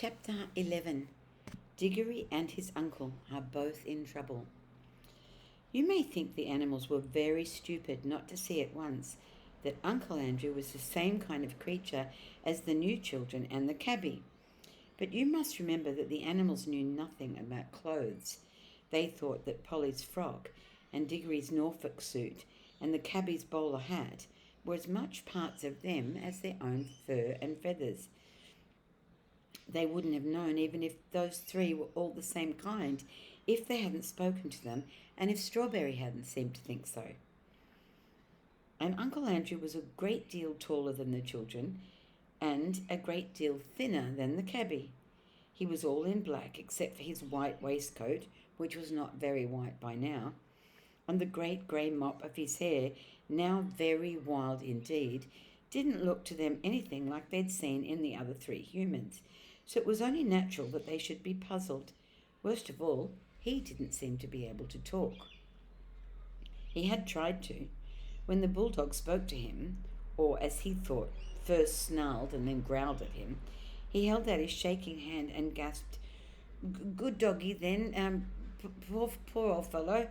Chapter 11. Digory and his uncle are both in trouble. You may think the animals were very stupid not to see at once that Uncle Andrew was the same kind of creature as the new children and the cabbie. But you must remember that the animals knew nothing about clothes. They thought that Polly's frock and Digory's Norfolk suit and the cabbie's bowler hat were as much parts of them as their own fur and feathers. They wouldn't have known even if those three were all the same kind, if they hadn't spoken to them, and if Strawberry hadn't seemed to think so. And Uncle Andrew was a great deal taller than the children, and a great deal thinner than the cabbie. He was all in black except for his white waistcoat, which was not very white by now, and the great grey mop of his hair, now very wild indeed, didn't look to them anything like they'd seen in the other three humans. So it was only natural that they should be puzzled. Worst of all, he didn't seem to be able to talk. He had tried to. When the bulldog spoke to him, or as he thought, first snarled and then growled at him, he held out his shaking hand and gasped, "Good doggy, then, poor old fellow."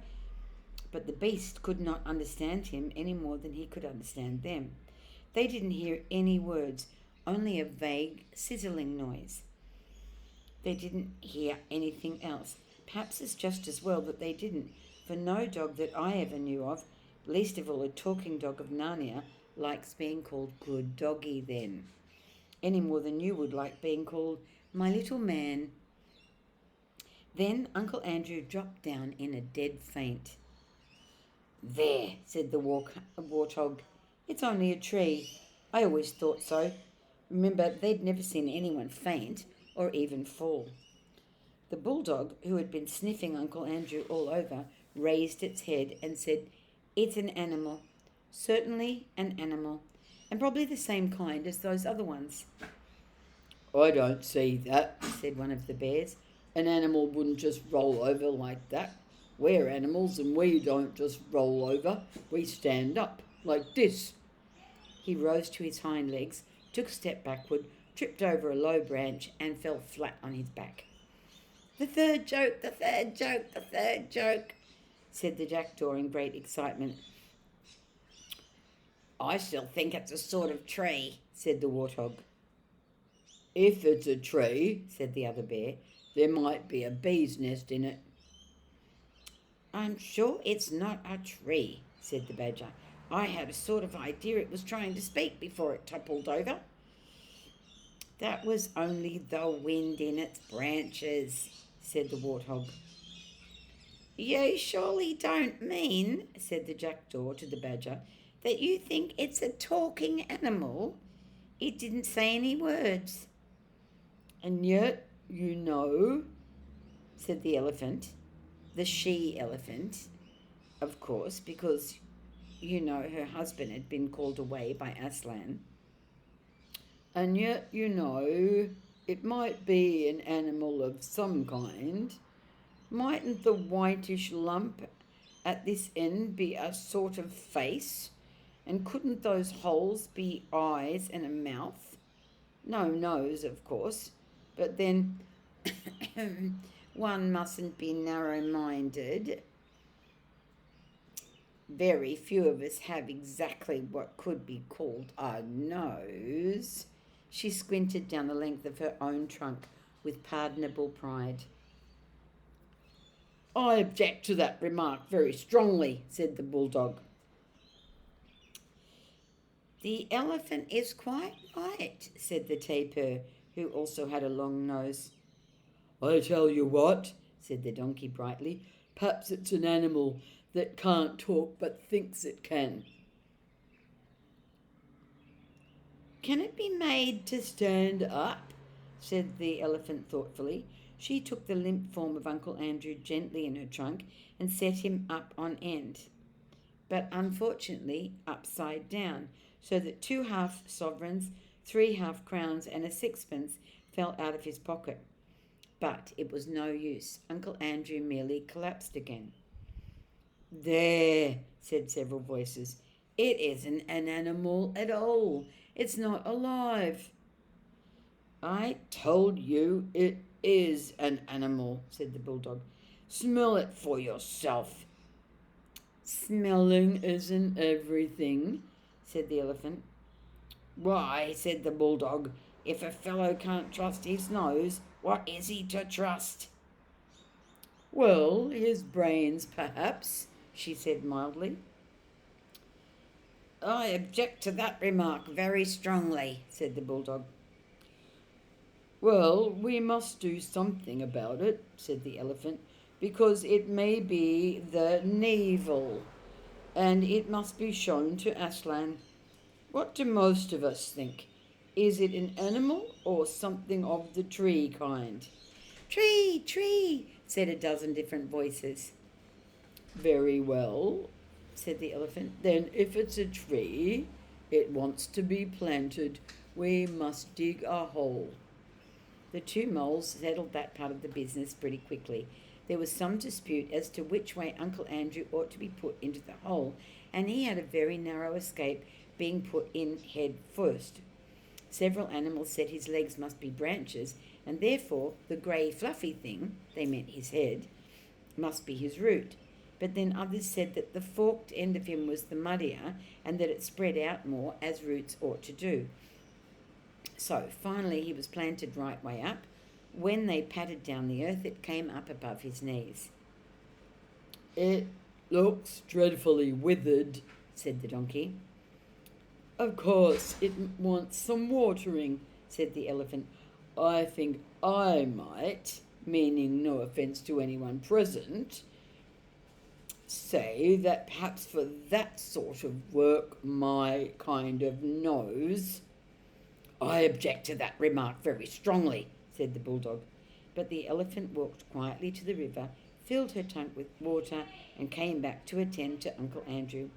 But the beast could not understand him any more than he could understand them. They didn't hear any words, only a vague, sizzling noise. They didn't hear anything else. Perhaps it's just as well that they didn't, for no dog that I ever knew of, least of all a talking dog of Narnia, likes being called good doggy then, any more than you would like being called my little man. Then Uncle Andrew dropped down in a dead faint. "There," said the warthog. "It's only a tree. I always thought so." Remember, they'd never seen anyone faint or even fall. The bulldog, who had been sniffing Uncle Andrew all over, raised its head and said, "It's an animal. Certainly an animal. And probably the same kind as those other ones." "I don't see that," said one of the bears. "An animal wouldn't just roll over like that. We're animals and we don't just roll over. We stand up, like this." He rose to his hind legs, took a step backward, tripped over a low branch, and fell flat on his back. "The third joke, the third joke, the third joke," said the jackdaw in great excitement. "I still think it's a sort of tree," said the warthog. "If it's a tree," said the other bear, "there might be a bee's nest in it." "I'm sure it's not a tree," said the badger. "I had a sort of idea it was trying to speak before it toppled over." "That was only the wind in its branches," said the warthog. "You surely don't mean," said the jackdaw to the badger, "that you think it's a talking animal? It didn't say any words." "And yet, you know," said the elephant, the she-elephant, of course, because, you know, her husband had been called away by Aslan. "And yet, you know, it might be an animal of some kind. Mightn't the whitish lump at this end be a sort of face? And couldn't those holes be eyes and a mouth? No nose, of course, but then one mustn't be narrow-minded. Very few of us have exactly what could be called a nose." She squinted down the length of her own trunk with pardonable pride. "I object to that remark very strongly," said the bulldog. "The elephant is quite right," said the tapir, who also had a long nose. "I tell you what," said the donkey brightly, "perhaps it's an animal that can't talk but thinks it can." "Can it be made to stand up?" said the elephant thoughtfully. She took the limp form of Uncle Andrew gently in her trunk and set him up on end, but unfortunately upside down, so that 2 half-sovereigns, 3 half-crowns, and a sixpence fell out of his pocket. But it was no use. Uncle Andrew merely collapsed again. "There," said several voices. "It isn't an animal at all. It's not alive." I told you it is an animal, said the bulldog. Smell it for yourself. Smelling isn't everything, said the elephant. Why, said the bulldog, if a fellow can't trust his nose, what is he to trust? Well, his brains, perhaps, she said mildly. I object to that remark very strongly, said the bulldog. Well, we must do something about it, said the elephant, because it may be the navel, and it must be shown to Aslan. What do most of us think? Is it an animal or something of the tree kind? Tree, tree, said a dozen different voices. Very well, said the elephant. Then if it's a tree, it wants to be planted, we must dig a hole. The two moles settled that part of the business pretty quickly. There was some dispute as to which way Uncle Andrew ought to be put into the hole, and he had a very narrow escape, being put in head first. Several animals said his legs must be branches, and therefore the grey fluffy thing, they meant his head, must be his root. But then others said that the forked end of him was the muddier, and that it spread out more, as roots ought to do. So finally he was planted right way up. When they patted down the earth, it came up above his knees. It looks dreadfully withered, said the donkey. Of course, it wants some watering, said the elephant. I think I might, meaning no offence to anyone present, say that perhaps for that sort of work my kind of nose. I object to that remark very strongly, said the bulldog. But the elephant walked quietly to the river, filled her tank with water, and came back to attend to Uncle Andrew.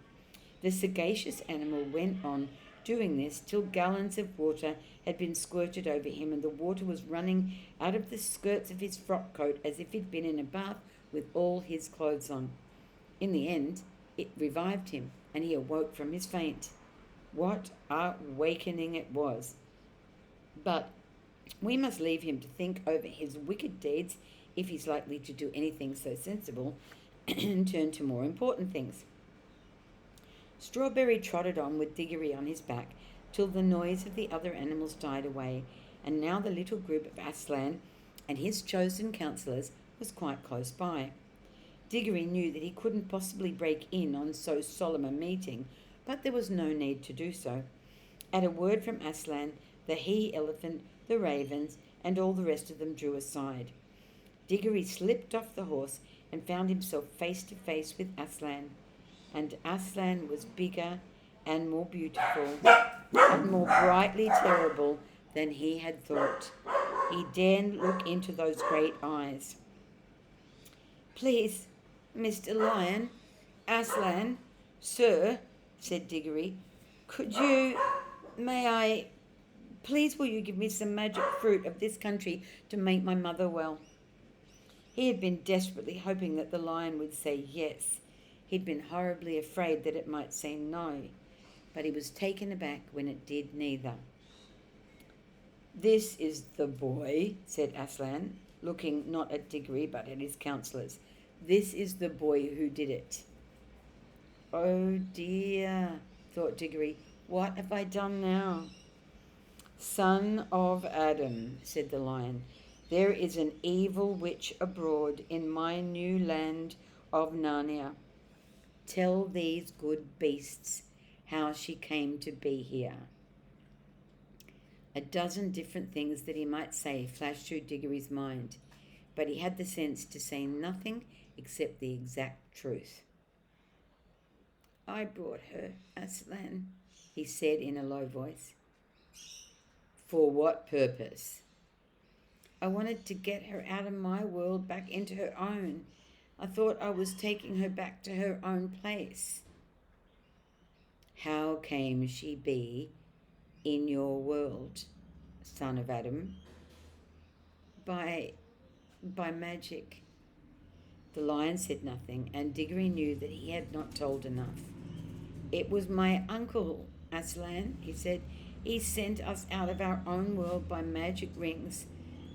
The sagacious animal went on doing this till gallons of water had been squirted over him, and the water was running out of the skirts of his frock coat as if he'd been in a bath with all his clothes on. In the end, it revived him, and he awoke from his faint. What a awakening it was! But we must leave him to think over his wicked deeds, if he's likely to do anything so sensible, and turn to more important things. Strawberry trotted on with Digory on his back till the noise of the other animals died away, and now the little group of Aslan and his chosen counsellors was quite close by. Digory knew that he couldn't possibly break in on so solemn a meeting, but there was no need to do so. At a word from Aslan, the he-elephant, the ravens, and all the rest of them drew aside. Digory slipped off the horse and found himself face to face with Aslan. And Aslan was bigger and more beautiful and more brightly terrible than he had thought. He dared look into those great eyes. Please, Mr. Lion, Aslan, sir, said Digory, please will you give me some magic fruit of this country to make my mother well? He had been desperately hoping that the lion would say yes. He'd been horribly afraid that it might say no, but he was taken aback when it did neither. This is the boy, said Aslan, looking not at Digory but at his counsellors. This is the boy who did it. Oh dear, thought Digory, what have I done now? Son of Adam, said the lion, there is an evil witch abroad in my new land of Narnia. Tell these good beasts how she came to be here. A dozen different things that he might say flashed through Digory's mind, but he had the sense to say nothing except the exact truth. I brought her, Aslan, he said in a low voice. For what purpose? I wanted to get her out of my world back into her own. I thought I was taking her back to her own place. How came she be in your world, son of Adam? By magic. The lion said nothing, and Digory knew that he had not told enough. It was my uncle, Aslan, he said. He sent us out of our own world by magic rings.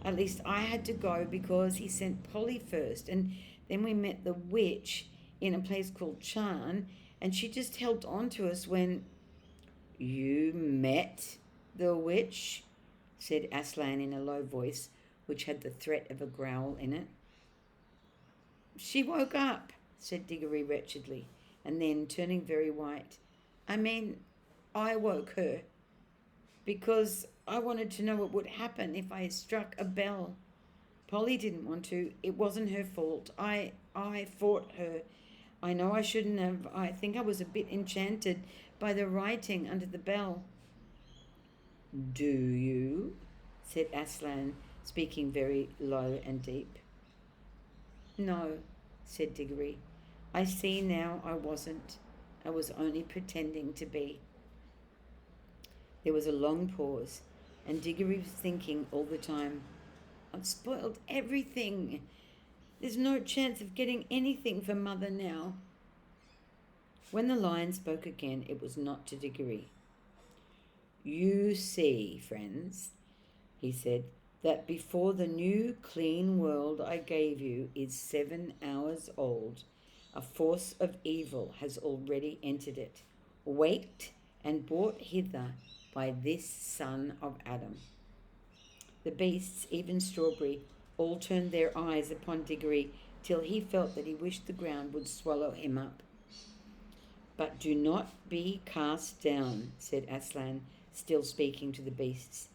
At least I had to go because he sent Polly first, and then we met the witch in a place called Charn, and she just held on to us when you met the witch, said Aslan in a low voice, which had the threat of a growl in it. She woke up, said Digory wretchedly, and then, turning very white, I woke her because I wanted to know what would happen if I struck a bell. Polly didn't want to. It wasn't her fault. I fought her. I know I shouldn't have. I think I was a bit enchanted by the writing under the bell. Do you? Said Aslan, speaking very low and deep. No, said Digory. I see now I wasn't. I was only pretending to be. There was a long pause, and Digory was thinking all the time, I've spoiled everything. There's no chance of getting anything for Mother now. When the lion spoke again, it was not to Digory. You see, friends, he said, that before the new clean world I gave you is 7 hours old, a force of evil has already entered it, waked and brought hither by this son of Adam. The beasts, even Strawberry, all turned their eyes upon Digory till he felt that he wished the ground would swallow him up. But do not be cast down, said Aslan, still speaking to the beasts.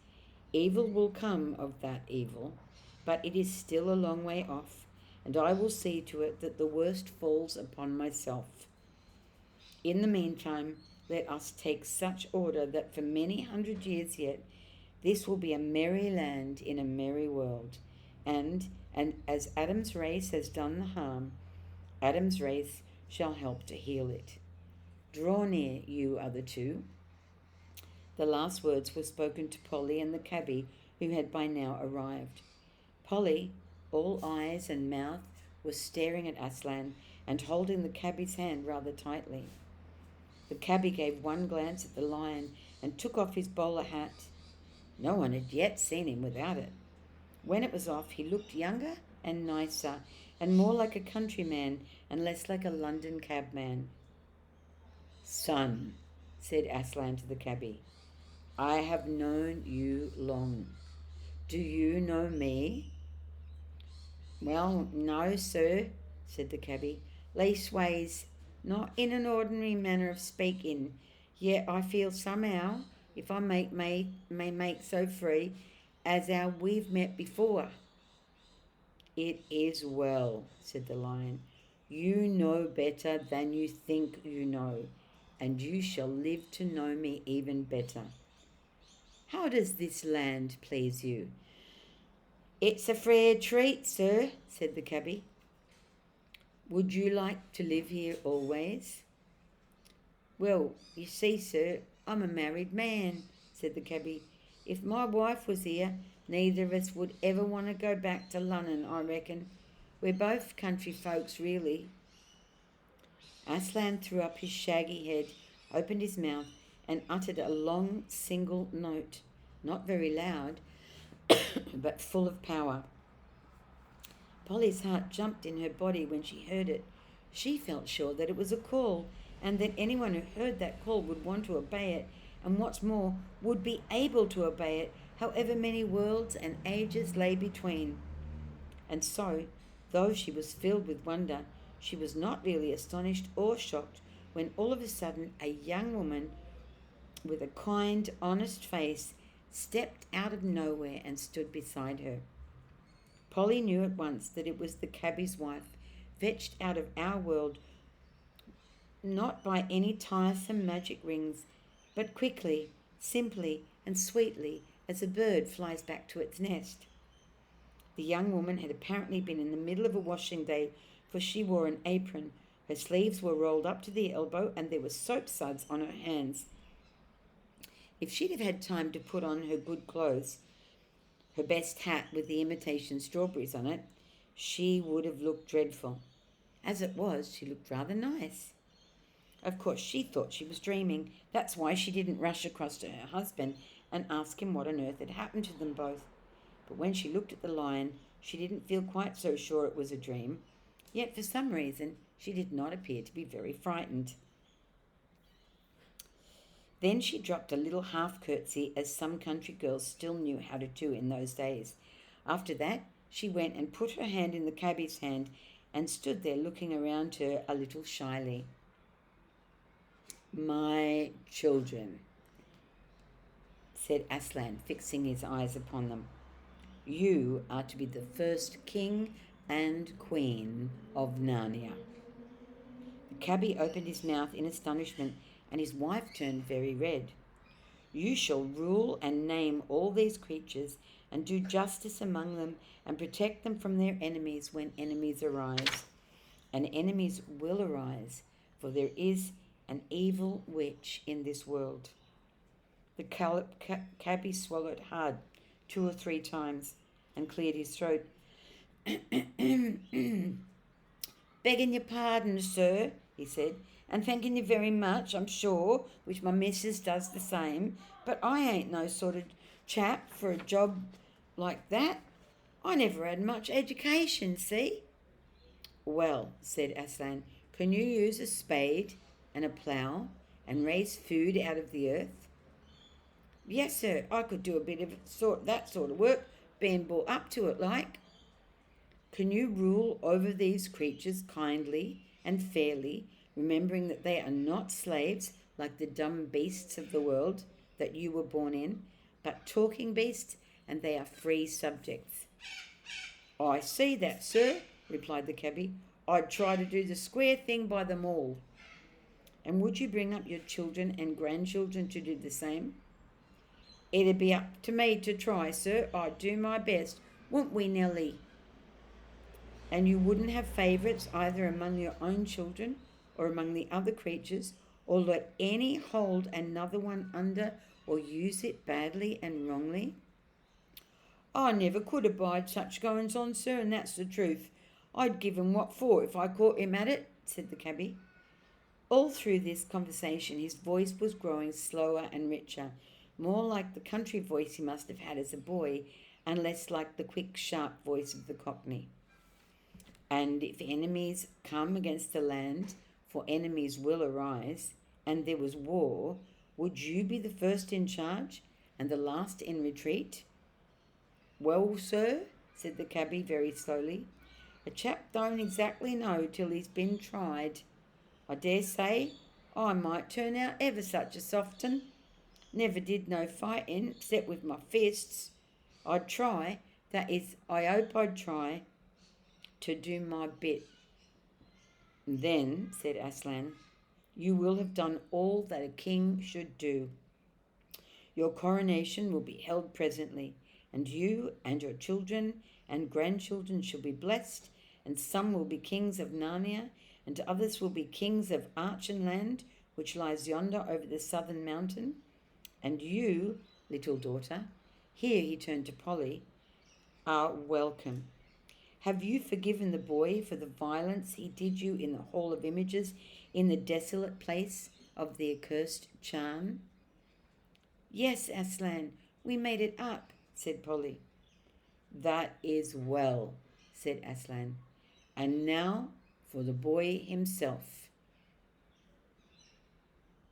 Evil will come of that evil, but it is still a long way off, and I will see to it that the worst falls upon myself. In the meantime, let us take such order that for many 100 years yet this will be a merry land in a merry world, and as Adam's race has done the harm, Adam's race shall help to heal it. Draw near, you other two. The last words were spoken to Polly and the cabbie, who had by now arrived. Polly, all eyes and mouth, was staring at Aslan and holding the cabbie's hand rather tightly. The cabbie gave one glance at the lion and took off his bowler hat. No one had yet seen him without it. When it was off, he looked younger and nicer and more like a countryman and less like a London cabman. Son, said Aslan to the cabbie, I have known you long. Do you know me? Well, no, sir, said the cabbie. Leastways, not in an ordinary manner of speaking. Yet I feel somehow, if I may make so free, as how we've met before. It is well, said the lion. You know better than you think you know, and you shall live to know me even better. How does this land please you? It's a fair treat, sir, said the cabbie. Would you like to live here always? Well, you see, sir, I'm a married man, said the cabbie. If my wife was here, neither of us would ever want to go back to London, I reckon. We're both country folks, really. Aslan threw up his shaggy head, opened his mouth, and uttered a long single note, not very loud, but full of power. Polly's heart jumped in her body when she heard it. She felt sure that it was a call, and that anyone who heard that call would want to obey it, and what's more, would be able to obey it, however many worlds and ages lay between. And so, though she was filled with wonder, she was not really astonished or shocked when all of a sudden a young woman with a kind, honest face stepped out of nowhere and stood beside her. Polly knew at once that it was the cabbie's wife, fetched out of our world, not by any tiresome magic rings, but quickly, simply, and sweetly as a bird flies back to its nest. The young woman had apparently been in the middle of a washing day, for she wore an apron. Her sleeves were rolled up to the elbow, and there were soap suds on her hands. If she'd have had time to put on her good clothes, her best hat with the imitation strawberries on it, she would have looked dreadful. As it was, she looked rather nice. Of course, she thought she was dreaming. That's why she didn't rush across to her husband and ask him what on earth had happened to them both. But when she looked at the lion, she didn't feel quite so sure it was a dream. Yet for some reason, she did not appear to be very frightened. Then she dropped a little half curtsy, as some country girls still knew how to do in those days. After that, she went and put her hand in the cabbie's hand and stood there looking around her a little shyly. "My children," said Aslan, fixing his eyes upon them, "you are to be the first king and queen of Narnia." The cabbie opened his mouth in astonishment, and his wife turned very red. "You shall rule and name all these creatures, and do justice among them, and protect them from their enemies when enemies arise. And enemies will arise, for there is an evil witch in this world." The cabbie swallowed hard 2 or 3 times and cleared his throat. "Begging your pardon, sir," he said, "and thanking you very much, I'm sure, which my missus does the same, but I ain't no sort of chap for a job like that. I never had much education, see?" "Well," said Aslan, "can you use a spade and a plough and raise food out of the earth?" "Yes, sir, I could do a bit of that sort of work, being brought up to it like." "Can you rule over these creatures kindly and fairly, remembering that they are not slaves like the dumb beasts of the world that you were born in, but talking beasts, and they are free subjects?" "I see that, sir," replied the cabbie. "I'd try to do the square thing by them all." "And would you bring up your children and grandchildren to do the same?" "It'd be up to me to try, sir. I'd do my best. Wouldn't we, Nellie?" "And you wouldn't have favourites either among your own children or among the other creatures, or let any hold another one under or use it badly and wrongly?" "I never could abide such goings on, sir, and that's the truth. I'd give him what for if I caught him at it," said the cabbie. All through this conversation his voice was growing slower and richer, more like the country voice he must have had as a boy, and less like the quick, sharp voice of the Cockney. "And if enemies come against the land, for enemies will arise, and there was war, would you be the first in charge and the last in retreat?" "Well, sir," said the cabbie very slowly, "a chap don't exactly know till he's been tried. I dare say I might turn out ever such a soft un. Never did no fighting except with my fists. I'd try, that is, I hope I'd try to do my bit." "Then," said Aslan, "you will have done all that a king should do. Your coronation will be held presently, and you and your children and grandchildren shall be blessed, and some will be kings of Narnia, and others will be kings of Archenland, which lies yonder over the southern mountain. And you, little daughter," here he turned to Polly, "are welcome. Have you forgiven the boy for the violence he did you in the Hall of Images, in the desolate place of the accursed charm?" "Yes, Aslan, we made it up," said Polly. "That is well," said Aslan. "And now for the boy himself."